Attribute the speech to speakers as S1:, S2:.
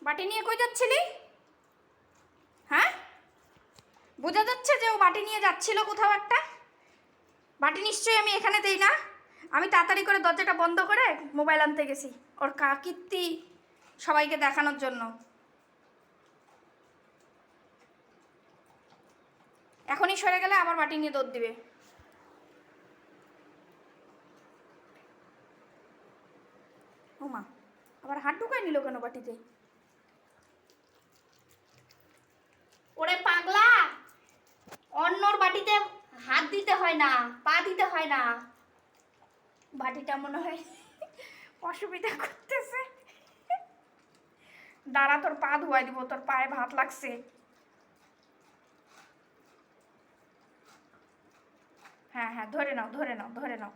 S1: বাটি নিয়ে কই যাচ্ছিলি? হ্যাঁ, বোঝা যাচ্ছে যে ও বাটি নিয়ে যাচ্ছিল কোথাও একটা। বাটি নিশ্চয়ই আমি এখানে দেই না। আমি তাড়াতাড়ি করে দরজাটা বন্ধ করে মোবাইল আনতে গেছি ওর কীর্তি সবাইকে দেখানোর জন্য। এখনই সরে গেলে আবার বাটি নিয়ে দৌড় দিবে। ও মা, আবার হাত ঢুকায় নিল কেন বাটিতে? ওরে পাগলা, অন্যর বাটিতে হাত দিতে হয় না, পা দিতে হয় না। বাটিটা মনে হয় অসুবিধা করতেছে। দাঁড়া, তোর পা ধোয়াই দিব, তোর পায়ে ভাত লাগছে। হ্যাঁ হ্যাঁ, ধরে নাও ধরে নাও ধরে নাও।